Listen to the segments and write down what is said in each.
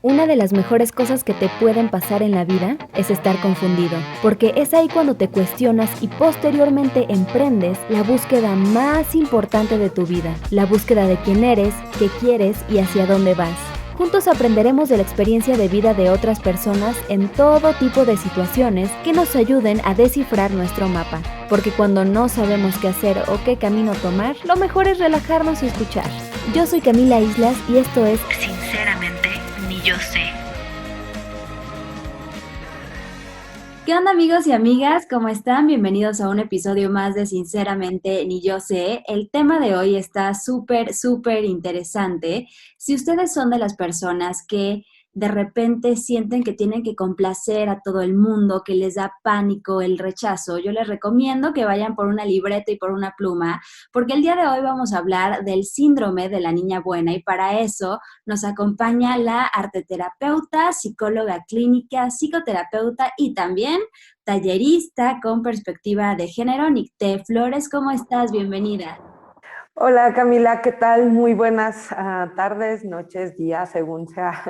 Una de las mejores cosas que te pueden pasar en la vida es estar confundido, porque es ahí cuando te cuestionas y posteriormente emprendes la búsqueda más importante de tu vida, la búsqueda de quién eres, qué quieres y hacia dónde vas. Juntos aprenderemos de la experiencia de vida de otras personas en todo tipo de situaciones que nos ayuden a descifrar nuestro mapa, porque cuando no sabemos qué hacer o qué camino tomar, lo mejor es relajarnos y escuchar. Yo soy Camila Islas y esto es Sinceramente, ni yo sé. ¿Qué onda, amigos y amigas? ¿Cómo están? Bienvenidos a un episodio más de Sinceramente, ni yo sé. El tema de hoy está súper interesante. Si ustedes son de las personas que de repente sienten que tienen que complacer a todo el mundo, que les da pánico el rechazo, yo les recomiendo que vayan por una libreta y por una pluma, porque el día de hoy vamos a hablar del síndrome de la niña buena y para eso nos acompaña la arteterapeuta, psicóloga clínica, psicoterapeuta y también tallerista con perspectiva de género, Nicté Flores. ¿Cómo estás? Bienvenida. Hola Camila, ¿qué tal? Muy buenas tardes, noches, días, según sea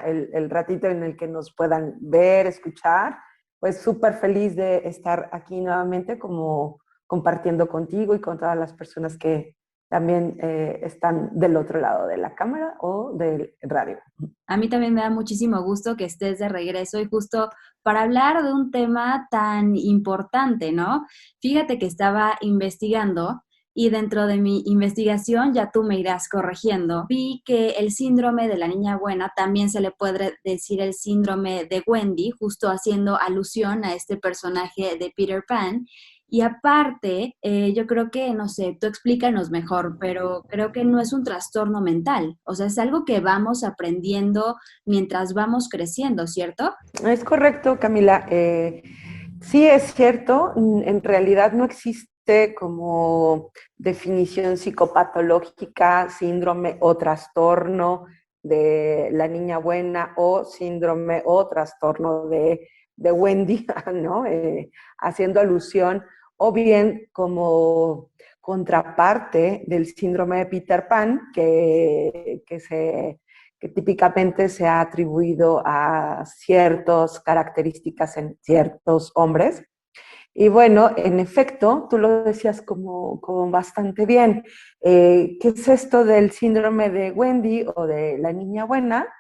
el ratito en el que nos puedan ver, escuchar. Pues súper feliz de estar aquí nuevamente como compartiendo contigo y con todas las personas que también están del otro lado de la cámara o del radio. A mí también me da muchísimo gusto que estés de regreso y justo para hablar de un tema tan importante, ¿no? Fíjate que estaba investigando y dentro de mi investigación, ya tú me irás corrigiendo, vi que el síndrome de la niña buena también se le puede decir el síndrome de Wendy, justo haciendo alusión a este personaje de Peter Pan. Y aparte, yo creo que, no sé, tú explícanos mejor, pero creo que no es un trastorno mental, o sea, es algo que vamos aprendiendo mientras vamos creciendo, ¿cierto? Es correcto, Camila. Sí, es cierto. En realidad no existe como definición psicopatológica, síndrome o trastorno de la niña buena o síndrome o trastorno de Wendy, ¿no? Haciendo alusión, o bien como contraparte del síndrome de Peter Pan, que típicamente se ha atribuido a ciertas características en ciertos hombres. Y bueno, en efecto, tú lo decías como bastante bien. ¿Qué es esto del síndrome de Wendy o de la niña buena?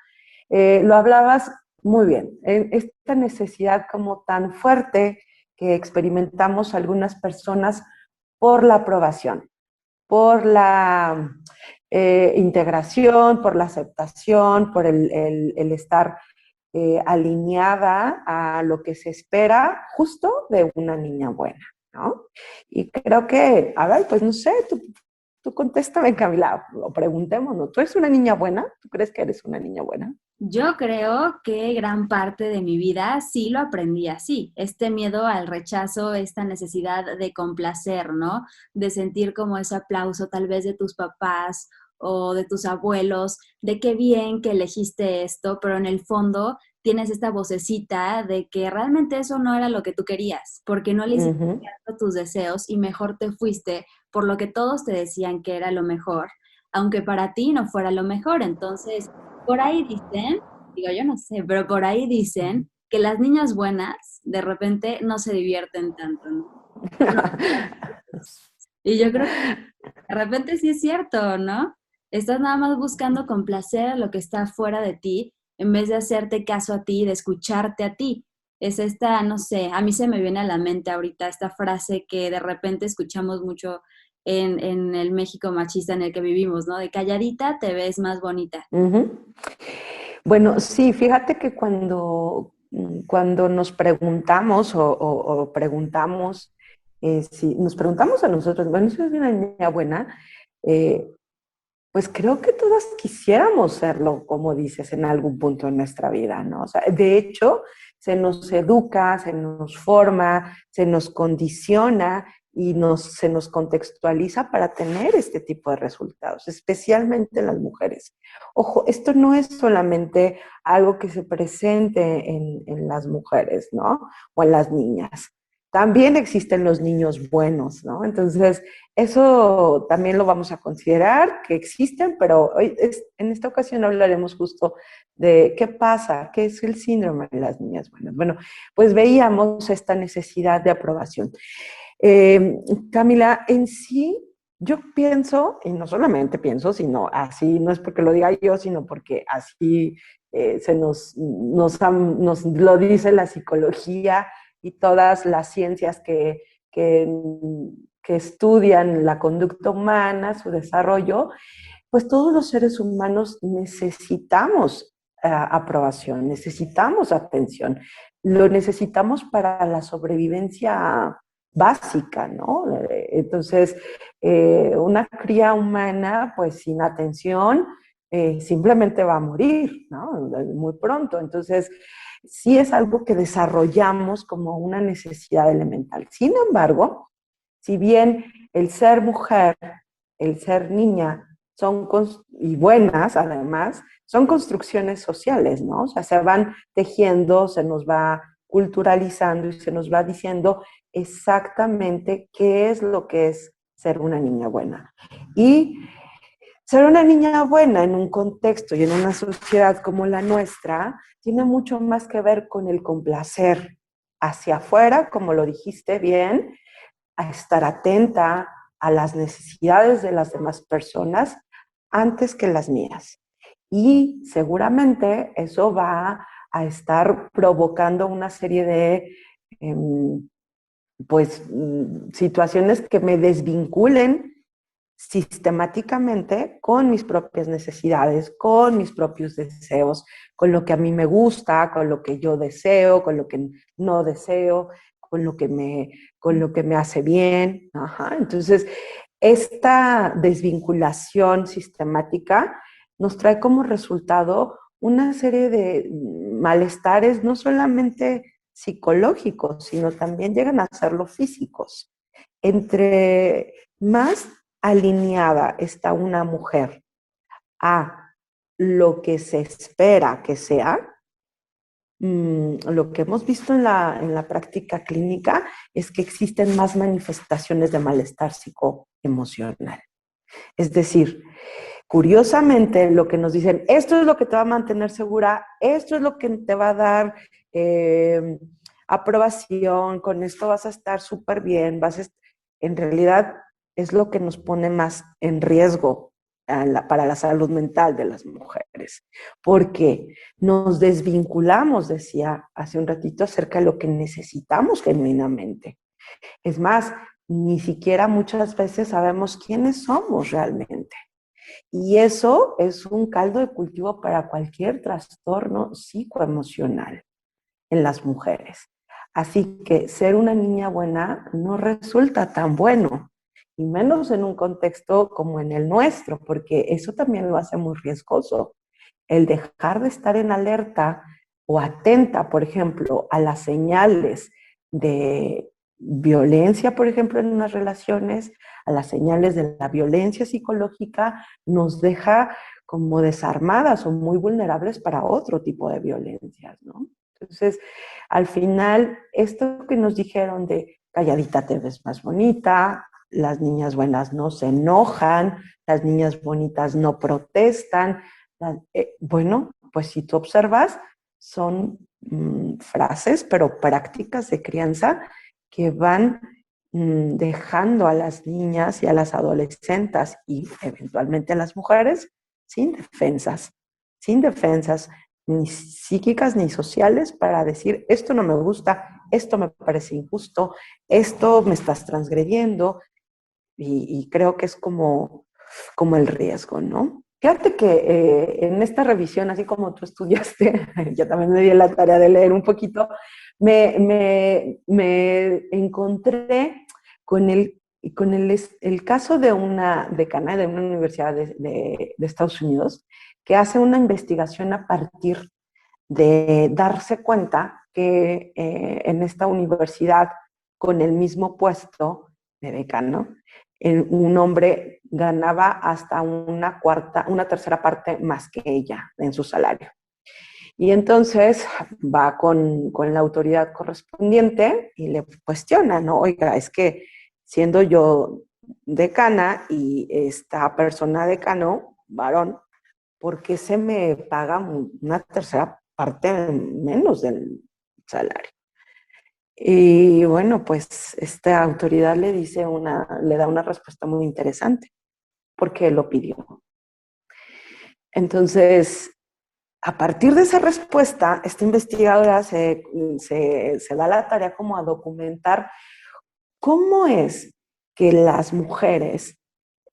Lo hablabas muy bien. Esta necesidad como tan fuerte que experimentamos algunas personas por la aprobación, por la integración, por la aceptación, por el estar alineada a lo que se espera justo de una niña buena, ¿no? Y creo que, a ver, pues no sé, tú contéstame, Camila, o preguntémonos, ¿tú eres una niña buena? ¿Tú crees que eres una niña buena? Yo creo que gran parte de mi vida sí lo aprendí así, este miedo al rechazo, esta necesidad de complacer, ¿no? De sentir como ese aplauso tal vez de tus papás o de tus abuelos, de qué bien que elegiste esto, pero en el fondo tienes esta vocecita de que realmente eso no era lo que tú querías, porque no le hiciste Uh -huh. caso a tus deseos y mejor te fuiste por lo que todos te decían que era lo mejor, aunque para ti no fuera lo mejor. Entonces, por ahí dicen, digo yo no sé, pero por ahí dicen que las niñas buenas de repente no se divierten tanto, ¿no? No son tan felices. Y yo creo que de repente sí es cierto, ¿no? Estás nada más buscando complacer a lo que está fuera de ti en vez de hacerte caso a ti, de escucharte a ti. Es esta, no sé, a mí se me viene a la mente ahorita esta frase que de repente escuchamos mucho en el México machista en el que vivimos, ¿no? De calladita te ves más bonita. Uh -huh. Bueno, sí, fíjate que cuando nos preguntamos o preguntamos, si nos preguntamos a nosotros, bueno, ¿soy una niña buena? Eh, pues creo que todas quisiéramos serlo, como dices, en algún punto de nuestra vida, ¿no? O sea, de hecho, se nos educa, se nos forma, se nos condiciona y se nos contextualiza para tener este tipo de resultados, especialmente en las mujeres. Ojo, esto no es solamente algo que se presente en las mujeres, ¿no? O en las niñas. también existen los niños buenos, ¿no? Entonces, eso también lo vamos a considerar, que existen, pero hoy en esta ocasión hablaremos justo de qué pasa, qué es el síndrome de las niñas buenas. Bueno, pues veíamos esta necesidad de aprobación. Camila, en sí, yo pienso, y no solamente pienso, sino así, no es porque lo diga yo, sino porque así nos lo dice la psicología y todas las ciencias que estudian la conducta humana, su desarrollo, pues todos los seres humanos necesitamos aprobación, necesitamos atención, lo necesitamos para la sobrevivencia básica, ¿no? Entonces, una cría humana, pues sin atención, simplemente va a morir, ¿no? Muy pronto. Entonces, sí es algo que desarrollamos como una necesidad elemental. Sin embargo, si bien el ser mujer, el ser niña, y buenas además, son construcciones sociales, ¿no? O sea, se van tejiendo, se nos va culturalizando y se nos va diciendo exactamente qué es lo que es ser una niña buena. Y ser una niña buena en un contexto y en una sociedad como la nuestra tiene mucho más que ver con el complacer hacia afuera, como lo dijiste bien, a estar atenta a las necesidades de las demás personas antes que las mías. Y seguramente eso va a estar provocando una serie de situaciones que me desvinculen sistemáticamente con mis propias necesidades, con mis propios deseos, con lo que a mí me gusta, con lo que yo deseo, con lo que no deseo, con lo que me hace bien. Ajá. Entonces, esta desvinculación sistemática nos trae como resultado una serie de malestares, no solamente psicológicos, sino también llegan a serlo físicos. Entre más alineada está una mujer a lo que se espera que sea, lo que hemos visto en la práctica clínica es que existen más manifestaciones de malestar psicoemocional. Es decir, curiosamente lo que nos dicen, esto es lo que te va a mantener segura, esto es lo que te va a dar aprobación, con esto vas a estar súper bien, en realidad es lo que nos pone más en riesgo para la salud mental de las mujeres, porque nos desvinculamos, decía hace un ratito, acerca de lo que necesitamos genuinamente. Es más, ni siquiera muchas veces sabemos quiénes somos realmente. Y eso es un caldo de cultivo para cualquier trastorno psicoemocional en las mujeres. Así que ser una niña buena no resulta tan bueno, y menos en un contexto como en el nuestro, porque eso también lo hace muy riesgoso. El dejar de estar en alerta o atenta, por ejemplo, a las señales de violencia, por ejemplo, en unas relaciones, a las señales de la violencia psicológica, nos deja como desarmadas o muy vulnerables para otro tipo de violencias, ¿no? Entonces, al final, esto que nos dijeron de calladita te ves más bonita, las niñas buenas no se enojan, las niñas bonitas no protestan, bueno, pues si tú observas, son frases, pero prácticas de crianza que van dejando a las niñas y a las adolescentes y eventualmente a las mujeres sin defensas ni psíquicas ni sociales para decir, esto no me gusta, esto me parece injusto, esto me estás transgrediendo, y creo que es como el riesgo, ¿no? Fíjate que en esta revisión, así como tú estudiaste, yo también me di la tarea de leer un poquito, me encontré con el caso de una decana de una universidad de Estados Unidos que hace una investigación a partir de darse cuenta que en esta universidad, con el mismo puesto de decano, un hombre ganaba hasta una tercera parte más que ella en su salario. Y entonces va con la autoridad correspondiente y le cuestiona, ¿no? Oiga, es que siendo yo decana y esta persona decano, varón, ¿por qué se me paga una tercera parte menos del salario? Y bueno, pues esta autoridad le da una respuesta muy interesante, porque él lo pidió. Entonces, a partir de esa respuesta, esta investigadora se da la tarea como a documentar cómo es que las mujeres,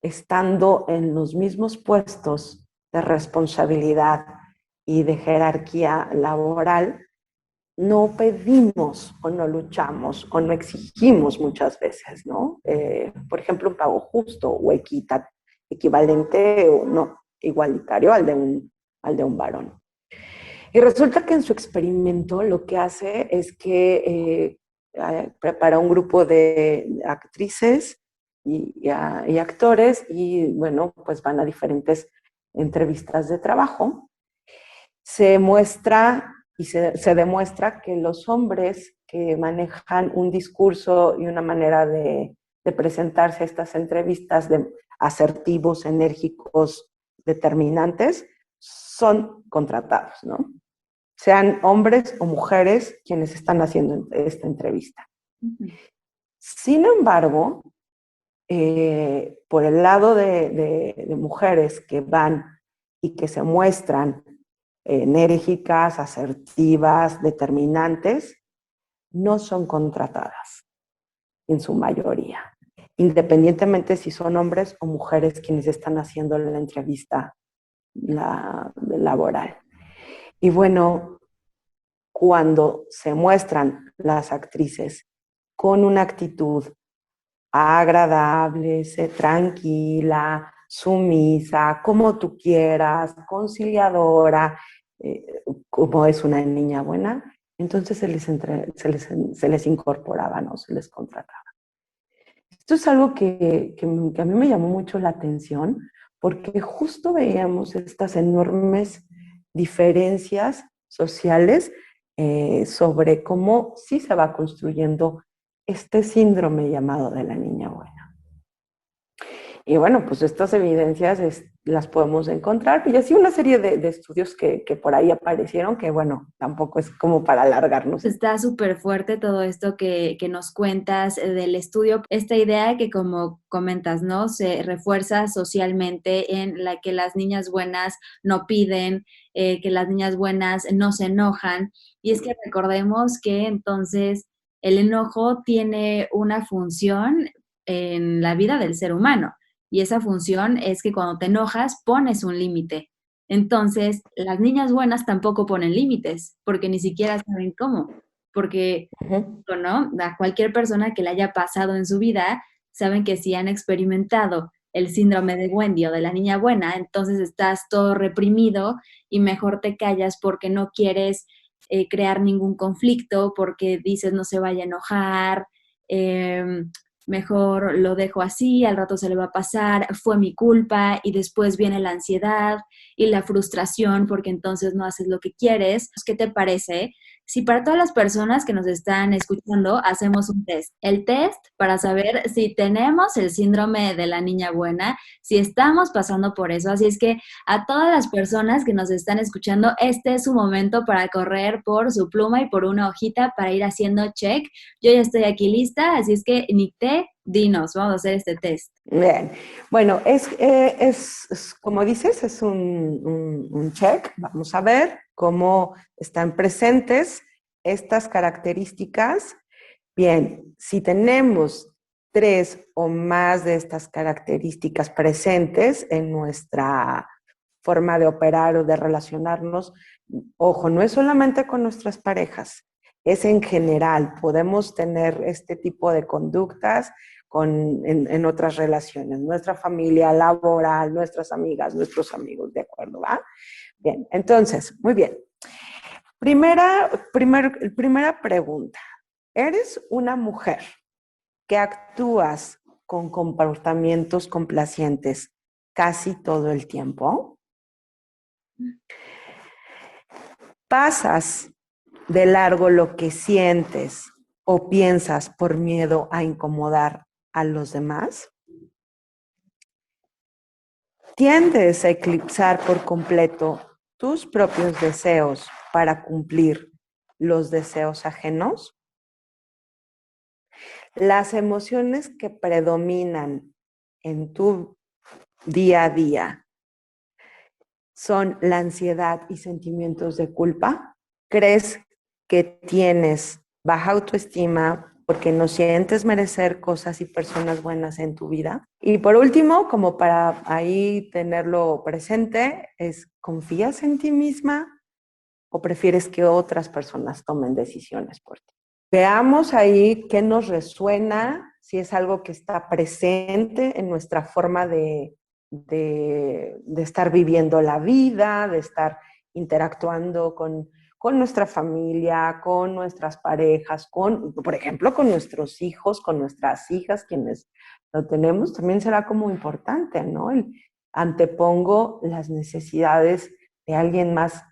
estando en los mismos puestos de responsabilidad y de jerarquía laboral, no pedimos o no luchamos o no exigimos muchas veces, ¿no? Por ejemplo, un pago justo o equivalente o no, igualitario al de un varón. Y resulta que en su experimento lo que hace es que prepara un grupo de actrices y actores y bueno, pues van a diferentes entrevistas de trabajo. Se muestra y se demuestra que los hombres que manejan un discurso y una manera de presentarse a estas entrevistas de asertivos, enérgicos, determinantes, son contratados, ¿no? Sean hombres o mujeres quienes están haciendo esta entrevista. Sin embargo, por el lado de mujeres que van y que se muestran enérgicas, asertivas, determinantes, no son contratadas en su mayoría, independientemente si son hombres o mujeres quienes están haciendo la entrevista laboral. Y bueno, cuando se muestran las actrices con una actitud agradable, tranquila, sumisa, como tú quieras, conciliadora, como es una niña buena, entonces se les incorporaba, ¿no? Se les contrataba. Esto es algo que a mí me llamó mucho la atención porque justo veíamos estas enormes diferencias sociales sobre cómo sí se va construyendo este síndrome llamado de la niña buena. Y bueno, pues estas evidencias las podemos encontrar, y así una serie de estudios que por ahí aparecieron, que bueno, tampoco es como para alargarnos. Está súper fuerte todo esto que nos cuentas del estudio, esta idea que como comentas, ¿no? Se refuerza socialmente en la que las niñas buenas no piden, que las niñas buenas no se enojan, y es que recordemos que entonces el enojo tiene una función en la vida del ser humano. Y esa función es que cuando te enojas pones un límite. Entonces, las niñas buenas tampoco ponen límites, porque ni siquiera saben cómo. Porque, ¿no? A cualquier persona que le haya pasado en su vida, saben que si han experimentado el síndrome de Wendy o de la niña buena, entonces estás todo reprimido y mejor te callas porque no quieres crear ningún conflicto, porque dices no se vaya a enojar, mejor lo dejo así, al rato se le va a pasar, fue mi culpa, y después viene la ansiedad y la frustración porque entonces no haces lo que quieres. ¿Qué te parece si para todas las personas que nos están escuchando hacemos un test? El test para saber si tenemos el síndrome de la niña buena, si estamos pasando por eso. Así es que a todas las personas que nos están escuchando, este es su momento para correr por su pluma y por una hojita para ir haciendo check. Yo ya estoy aquí lista, así es que Nicté, dinos, vamos a hacer este test. Bien, bueno, como dices, es un check. Vamos a ver cómo están presentes estas características. Bien, si tenemos 3 o más de estas características presentes en nuestra forma de operar o de relacionarnos, ojo, no es solamente con nuestras parejas, es en general. Podemos tener este tipo de conductas en otras relaciones, nuestra familia laboral, nuestras amigas, nuestros amigos, ¿de acuerdo? ¿Va? Bien, entonces, muy bien. Primera pregunta. ¿Eres una mujer que actúas con comportamientos complacientes casi todo el tiempo? pasas de largo lo que sientes o piensas por miedo a incomodar a los demás, tiendes a eclipsar por completo tus propios deseos para cumplir los deseos ajenos. Las emociones que predominan en tu día a día son la ansiedad y sentimientos de culpa. ¿Crees que tienes baja autoestima porque no sientes merecer cosas y personas buenas en tu vida? Y por último, como para ahí tenerlo presente, es ¿confías en ti misma o prefieres que otras personas tomen decisiones por ti? Veamos ahí qué nos resuena, si es algo que está presente en nuestra forma de estar viviendo la vida, de estar interactuando con nuestra familia, con nuestras parejas, por ejemplo, con nuestros hijos, con nuestras hijas, quienes lo tenemos, también será como importante, ¿no? Antepongo las necesidades de alguien más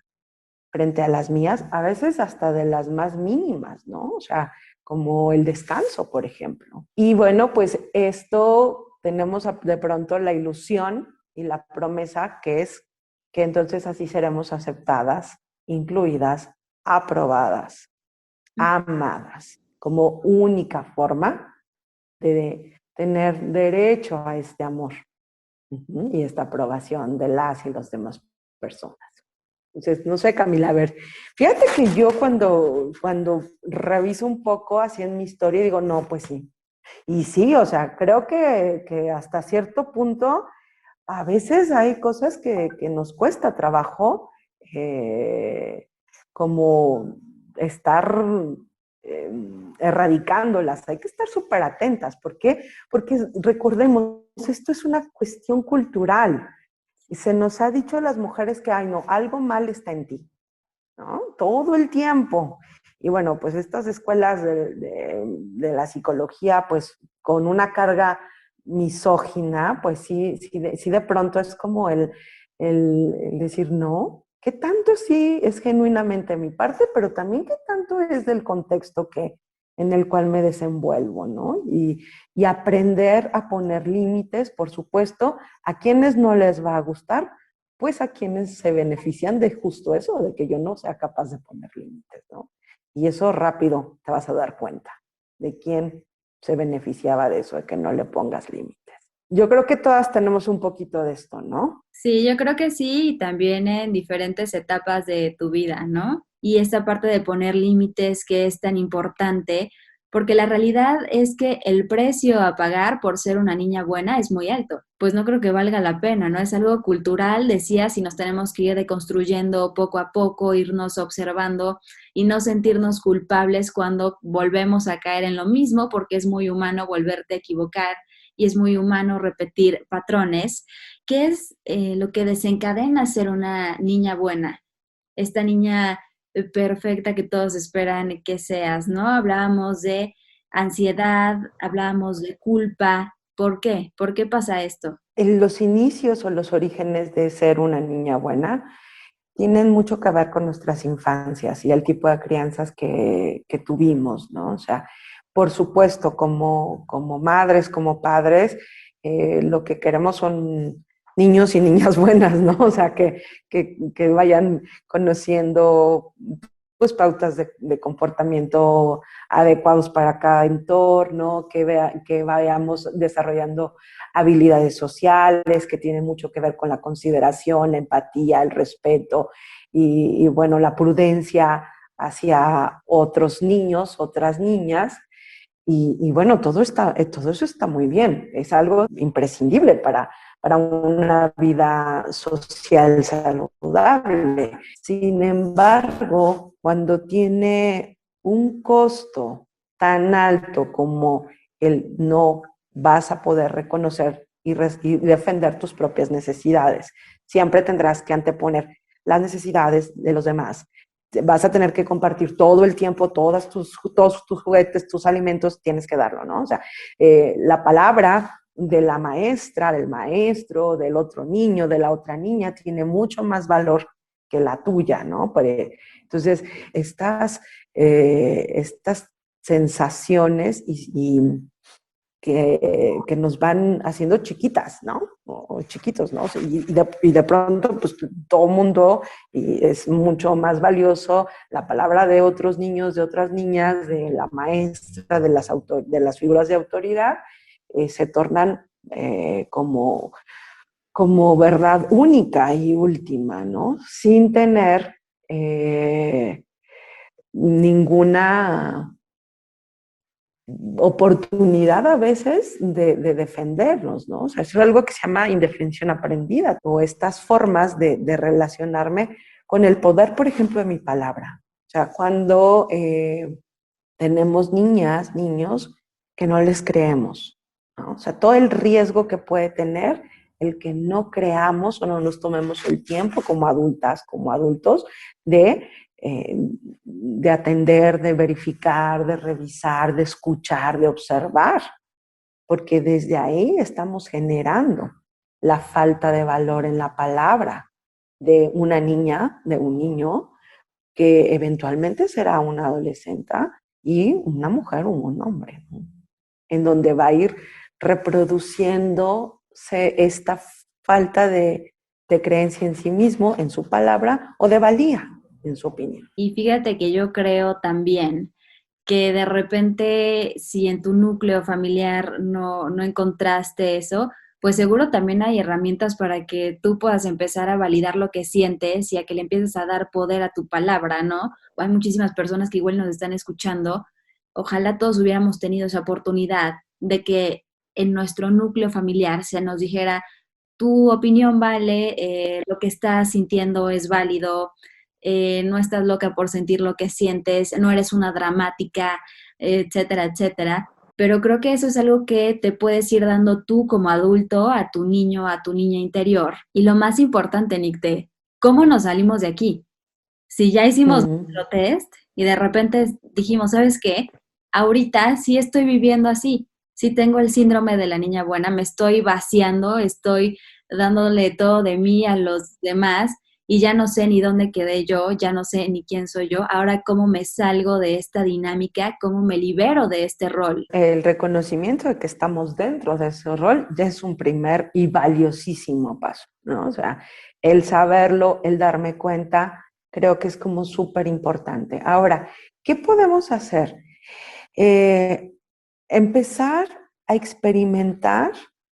frente a las mías, a veces hasta de las más mínimas, ¿no? O sea, como el descanso, por ejemplo. Y bueno, pues esto tenemos de pronto la ilusión y la promesa que es que entonces así seremos aceptadas, incluidas, aprobadas, amadas, como única forma de tener derecho a este amor y esta aprobación de las y las demás personas. Entonces, no sé, Camila, a ver, fíjate que yo cuando reviso un poco así en mi historia, digo, no, pues sí. Y sí, o sea, creo que hasta cierto punto, a veces hay cosas que nos cuesta trabajo, como estar eh, erradicándolas. Hay que estar súper atentas. ¿Por qué? Porque recordemos, esto es una cuestión cultural. Y se nos ha dicho a las mujeres que, ay, no, algo mal está en ti, ¿no? Todo el tiempo. Y bueno, pues estas escuelas de la psicología, pues con una carga misógina, pues sí de pronto es como el decir, no, ¿qué tanto sí es genuinamente mi parte, pero también qué tanto es del contexto en el cual me desenvuelvo, ¿no? Y aprender a poner límites, por supuesto, a quienes no les va a gustar, pues a quienes se benefician de justo eso, de que yo no sea capaz de poner límites, ¿no? Y eso rápido te vas a dar cuenta de quién se beneficiaba de eso, de que no le pongas límites. Yo creo que todas tenemos un poquito de esto, ¿no? Sí, yo creo que sí, y también en diferentes etapas de tu vida, ¿no? Y esta parte de poner límites que es tan importante, porque la realidad es que el precio a pagar por ser una niña buena es muy alto. Pues no creo que valga la pena, ¿no? Es algo cultural, decía, si nos tenemos que ir deconstruyendo poco a poco, irnos observando y no sentirnos culpables cuando volvemos a caer en lo mismo, porque es muy humano volverte a equivocar y es muy humano repetir patrones. ¿Qué es lo que desencadena ser una niña buena? Esta niña perfecta que todos esperan que seas, ¿no? Hablábamos de ansiedad, hablábamos de culpa. ¿Por qué? ¿Por qué pasa esto? En los inicios o los orígenes de ser una niña buena tienen mucho que ver con nuestras infancias y el tipo de crianzas que tuvimos, ¿no? O sea, por supuesto, como madres, como padres, lo que queremos son niños y niñas buenas, ¿no? O sea, que vayan conociendo pues pautas de comportamiento adecuados para cada entorno, que vayamos desarrollando habilidades sociales que tienen mucho que ver con la consideración, la empatía, el respeto y bueno, la prudencia hacia otros niños, otras niñas. Y bueno, todo eso está muy bien, es algo imprescindible para una vida social saludable. Sin embargo, cuando tiene un costo tan alto como el no vas a poder reconocer y defender tus propias necesidades, siempre tendrás que anteponer las necesidades de los demás. Vas a tener que compartir todo el tiempo, todos tus juguetes, tus alimentos, tienes que darlo, ¿no? O sea, la palabra de la maestra, del maestro, del otro niño, de la otra niña, tiene mucho más valor que la tuya, ¿no? Entonces, estas sensaciones que nos van haciendo chiquitas, ¿no? O chiquitos, ¿no? Y de pronto, pues todo mundo, y es mucho más valioso la palabra de otros niños, de otras niñas, de la maestra, de las figuras de autoridad, se tornan como verdad única y última, ¿no? Sin tener ninguna oportunidad a veces de defendernos, ¿no? O sea, es algo que se llama indefensión aprendida, o estas formas de relacionarme con el poder, por ejemplo, de mi palabra. O sea, cuando tenemos niñas, niños, que no les creemos, ¿no? O sea, todo el riesgo que puede tener el que no creamos o no nos tomemos el tiempo como adultas, como adultos, de atender, de verificar, de revisar, de escuchar, de observar, porque desde ahí estamos generando la falta de valor en la palabra de una niña, de un niño, que eventualmente será una adolescente y una mujer o un hombre, ¿no? En donde va a ir reproduciéndose esta falta de creencia en sí mismo, en su palabra, o de valía, en su opinión. Y fíjate que yo creo también que de repente, si en tu núcleo familiar no encontraste eso, pues seguro también hay herramientas para que tú puedas empezar a validar lo que sientes y a que le empieces a dar poder a tu palabra, ¿no? O hay muchísimas personas que igual nos están escuchando. Ojalá todos hubiéramos tenido esa oportunidad de que en nuestro núcleo familiar se nos dijera, tu opinión vale, lo que estás sintiendo es válido, no estás loca por sentir lo que sientes, no eres una dramática, etcétera, etcétera. Pero creo que eso es algo que te puedes ir dando tú como adulto a tu niño, a tu niña interior. Y lo más importante, Nicte, ¿cómo nos salimos de aquí? Si ya hicimos nuestro test y de repente dijimos, ¿sabes qué? Ahorita sí estoy viviendo así, sí tengo el síndrome de la niña buena, me estoy vaciando, estoy dándole todo de mí a los demás y ya no sé ni dónde quedé yo, ya no sé ni quién soy yo. Ahora, ¿cómo me salgo de esta dinámica? ¿Cómo me libero de este rol? El reconocimiento de que estamos dentro de ese rol ya es un primer y valiosísimo paso, ¿no? O sea, el saberlo, el darme cuenta, creo que es como súper importante. Ahora, ¿qué podemos hacer? Eh, Empezar a experimentar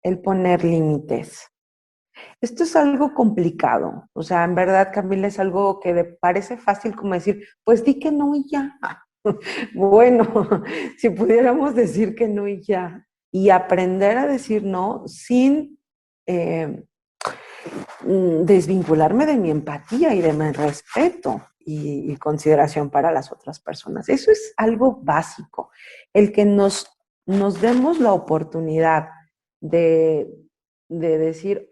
el poner límites. Esto es algo complicado, o sea, en verdad, Camila, es algo que parece fácil como decir, pues di que no y ya. Bueno, si pudiéramos decir que no y ya, y aprender a decir no sin eh, desvincularme de mi empatía y de mi respeto y consideración para las otras personas. Eso es algo básico, el que nos demos la oportunidad de, de decir,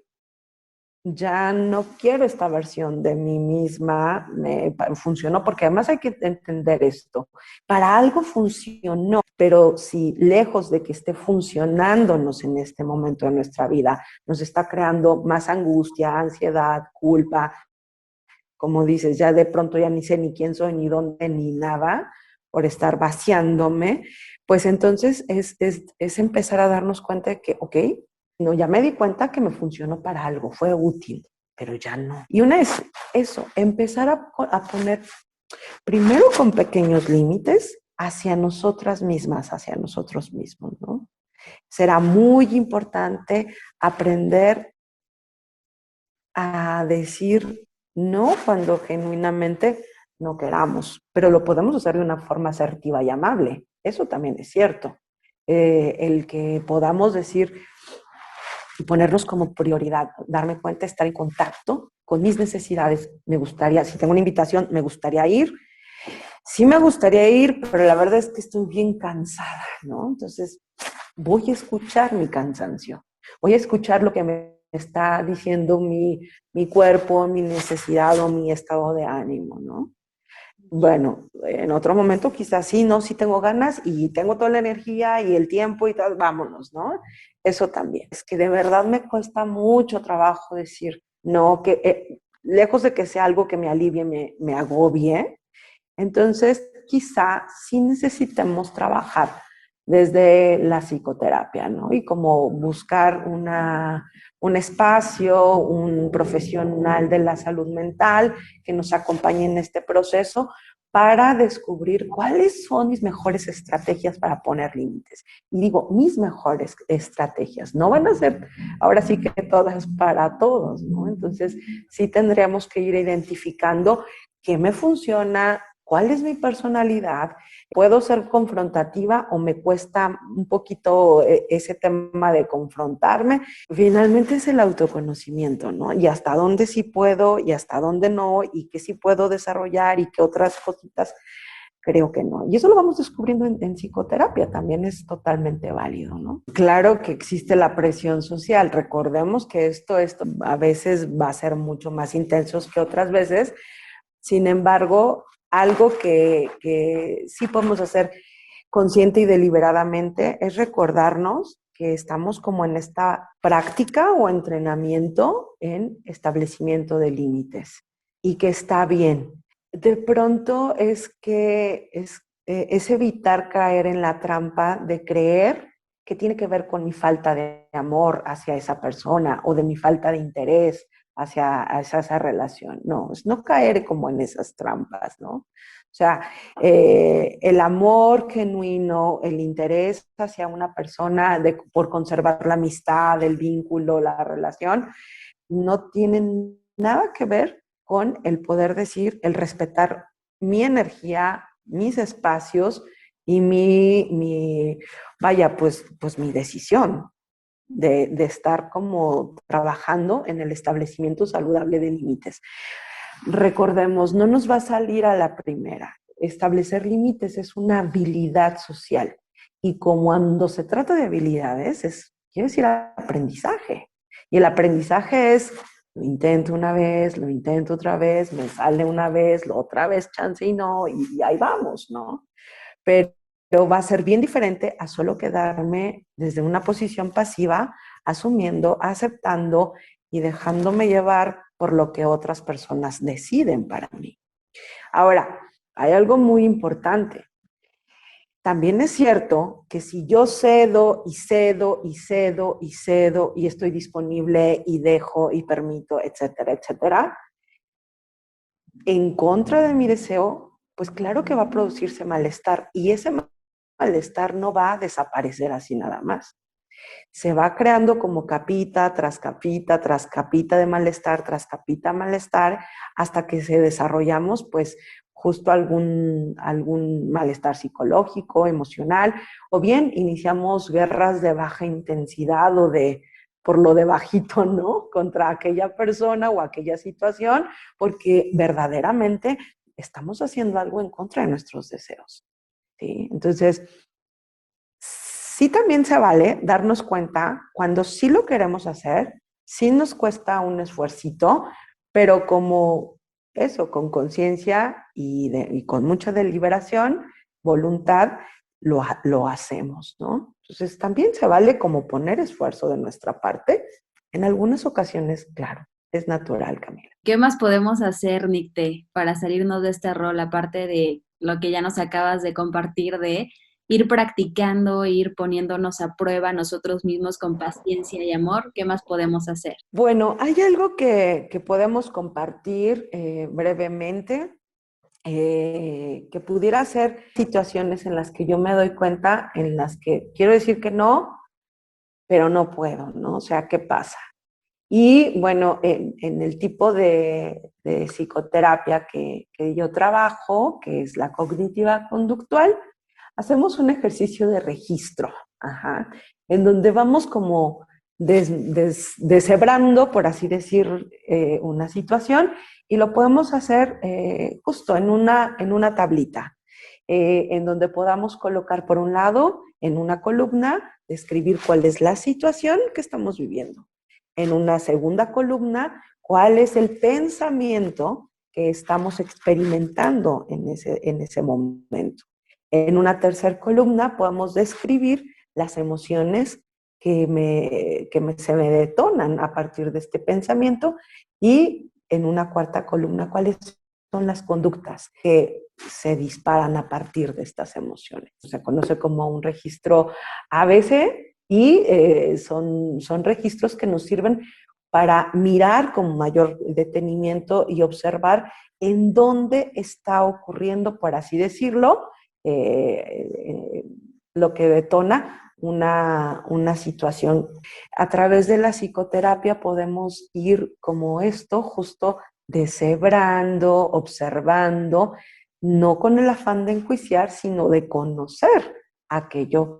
ya no quiero esta versión de mí misma, me funcionó, porque además hay que entender esto. Para algo funcionó, pero si lejos de que esté funcionándonos en este momento de nuestra vida, nos está creando más angustia, ansiedad, culpa, como dices, ya de pronto ya ni sé ni quién soy, ni dónde, ni nada, por estar vaciándome, pues entonces es empezar a darnos cuenta de que, ok, no, ya me di cuenta que me funcionó para algo, fue útil, pero ya no. Y una es eso, empezar a poner primero con pequeños límites hacia nosotras mismas, hacia nosotros mismos, ¿no? Será muy importante aprender a decir no cuando genuinamente no queramos, pero lo podemos hacer de una forma asertiva y amable. Eso también es cierto. El que podamos decir y ponernos como prioridad, darme cuenta, estar en contacto con mis necesidades. Me gustaría, si tengo una invitación, me gustaría ir. Sí me gustaría ir, pero la verdad es que estoy bien cansada, ¿no? Entonces, voy a escuchar mi cansancio. Voy a escuchar lo que me está diciendo mi cuerpo, mi necesidad o mi estado de ánimo, ¿no? Bueno, en otro momento quizás sí, no, sí tengo ganas y tengo toda la energía y el tiempo y tal, vámonos, ¿no? Eso también. Es que de verdad me cuesta mucho trabajo decir, no, que lejos de que sea algo que me alivie, me agobie. Entonces, quizá sí necesitemos trabajar desde la psicoterapia, ¿no? Y como buscar un espacio, un profesional de la salud mental que nos acompañe en este proceso para descubrir cuáles son mis mejores estrategias para poner límites. Y digo, mis mejores estrategias. No van a ser ahora sí que todas para todos, ¿no? Entonces, sí tendríamos que ir identificando qué me funciona, cuál es mi personalidad, puedo ser confrontativa o me cuesta un poquito ese tema de confrontarme. Finalmente es el autoconocimiento, ¿no? Y hasta dónde sí puedo y hasta dónde no, y qué sí puedo desarrollar y qué otras cositas creo que no. Y eso lo vamos descubriendo en psicoterapia, también es totalmente válido, ¿no? Claro que existe la presión social, recordemos que esto a veces va a ser mucho más intenso que otras veces. Sin embargo, algo que sí podemos hacer consciente y deliberadamente es recordarnos que estamos como en esta práctica o entrenamiento en establecimiento de límites y que está bien. De pronto es evitar caer en la trampa de creer que tiene que ver con mi falta de amor hacia esa persona o de mi falta de interés hacia esa relación. No, es no caer como en esas trampas, ¿no? O sea, el amor genuino, el interés hacia una persona por conservar la amistad, el vínculo, la relación, no tienen nada que ver con el poder decir, el respetar mi energía, mis espacios y vaya, pues mi decisión de estar como trabajando en el establecimiento saludable de límites. Recordemos, no nos va a salir a la primera. Establecer límites es una habilidad social y como cuando se trata de habilidades, quiere decir aprendizaje. Y el aprendizaje es, lo intento una vez, lo intento otra vez, me sale una vez, otra vez chance y no, y ahí vamos, ¿no? Pero va a ser bien diferente a solo quedarme desde una posición pasiva, asumiendo, aceptando y dejándome llevar por lo que otras personas deciden para mí. Ahora, hay algo muy importante. También es cierto que si yo cedo y cedo y cedo y cedo y estoy disponible y dejo y permito, etcétera, etcétera, en contra de mi deseo, pues claro que va a producirse malestar y ese malestar no va a desaparecer así nada más. Se va creando como capita tras capita de malestar, tras capita de malestar, hasta que se desarrollamos pues justo algún malestar psicológico, emocional, o bien iniciamos guerras de baja intensidad o por lo de bajito, ¿no? Contra aquella persona o aquella situación, porque verdaderamente estamos haciendo algo en contra de nuestros deseos, ¿sí? Entonces, sí también se vale darnos cuenta cuando sí lo queremos hacer, sí nos cuesta un esfuercito, pero como eso, con conciencia y con mucha deliberación, voluntad, lo hacemos, ¿no? Entonces también se vale como poner esfuerzo de nuestra parte. En algunas ocasiones, claro, es natural, Camila. ¿Qué más podemos hacer, Nicte, para salirnos de este rol, aparte de lo que ya nos acabas de compartir, de ir practicando, ir poniéndonos a prueba nosotros mismos con paciencia y amor? ¿Qué más podemos hacer? Bueno, hay algo que podemos compartir brevemente, que pudiera ser situaciones en las que yo me doy cuenta, en las que quiero decir que no, pero no puedo, ¿no? O sea, ¿qué pasa? Y bueno, en el tipo de psicoterapia que yo trabajo, que es la cognitiva conductual, hacemos un ejercicio de registro, ajá, en donde vamos como deshebrando, por así decir, una situación y lo podemos hacer justo en una tablita, en donde podamos colocar por un lado, en una columna, describir cuál es la situación que estamos viviendo. En una segunda columna, cuál es el pensamiento que estamos experimentando en ese momento. En una tercera columna podemos describir las emociones se me detonan a partir de este pensamiento y en una cuarta columna cuáles son las conductas que se disparan a partir de estas emociones. Se conoce como un registro ABC y son registros que nos sirven para mirar con mayor detenimiento y observar en dónde está ocurriendo, por así decirlo, lo que detona una situación. A través de la psicoterapia podemos ir como esto, justo deshebrando, observando, no con el afán de enjuiciar, sino de conocer aquello.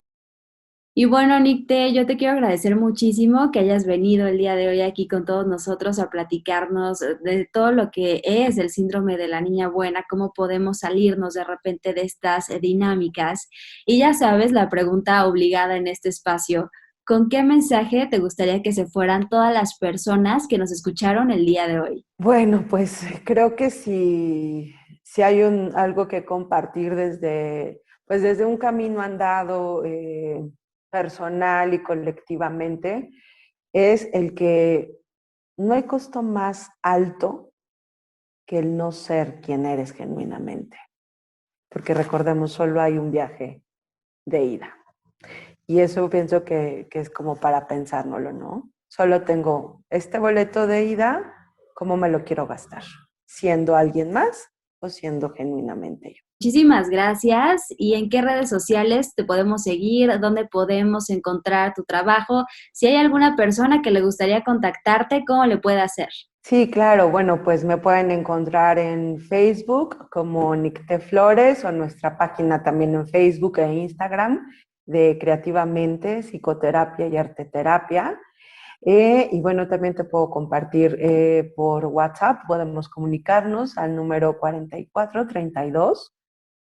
Y bueno, Nicte, yo te quiero agradecer muchísimo que hayas venido el día de hoy aquí con todos nosotros a platicarnos de todo lo que es el síndrome de la niña buena, cómo podemos salirnos de repente de estas dinámicas. Y ya sabes, la pregunta obligada en este espacio, ¿con qué mensaje te gustaría que se fueran todas las personas que nos escucharon el día de hoy? Bueno, pues creo que si hay algo que compartir desde un camino andado personal y colectivamente, es el que no hay costo más alto que el no ser quien eres genuinamente. Porque recordemos, solo hay un viaje de ida. Y eso pienso que es como para pensárnoslo, ¿no? Solo tengo este boleto de ida, ¿cómo me lo quiero gastar? ¿Siendo alguien más o siendo genuinamente yo? Muchísimas gracias. ¿Y en qué redes sociales te podemos seguir? ¿Dónde podemos encontrar tu trabajo? Si hay alguna persona que le gustaría contactarte, ¿cómo le puede hacer? Sí, claro. Bueno, pues me pueden encontrar en Facebook como Nicte Flores o nuestra página también en Facebook e Instagram de Creativamente, Psicoterapia y Arteterapia. Y bueno, también te puedo compartir por WhatsApp, podemos comunicarnos al número 44 32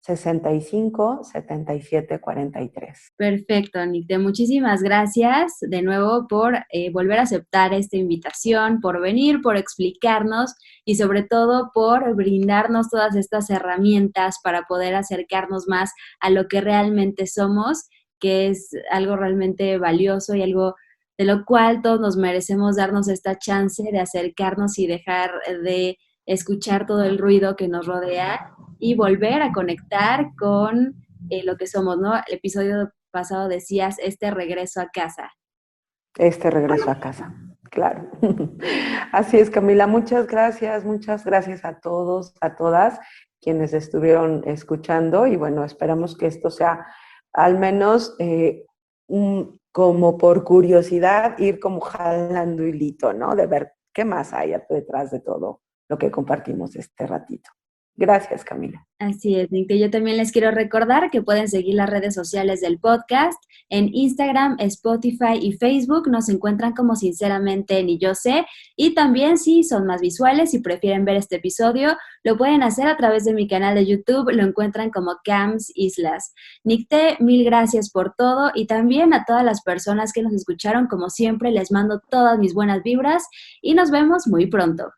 65 77 43. Perfecto, Nicte. Muchísimas gracias de nuevo por volver a aceptar esta invitación, por venir, por explicarnos y sobre todo por brindarnos todas estas herramientas para poder acercarnos más a lo que realmente somos, que es algo realmente valioso y algo de lo cual todos nos merecemos darnos esta chance de acercarnos y dejar de escuchar todo el ruido que nos rodea y volver a conectar con lo que somos, ¿no? El episodio pasado decías este regreso a casa. Este regreso a casa, claro. Así es, Camila, muchas gracias a todos, a todas quienes estuvieron escuchando y bueno, esperamos que esto sea al menos como por curiosidad, ir como jalando hilito, ¿no? De ver qué más hay detrás de todo lo que compartimos este ratito. Gracias, Camila. Así es, Nick. Yo también les quiero recordar que pueden seguir las redes sociales del podcast. En Instagram, Spotify y Facebook nos encuentran como Sinceramente Ni Yo Sé. Y también si son más visuales y prefieren ver este episodio, lo pueden hacer a través de mi canal de YouTube. Lo encuentran como Cams Islas. Nicte, mil gracias por todo y también a todas las personas que nos escucharon. Como siempre, les mando todas mis buenas vibras y nos vemos muy pronto.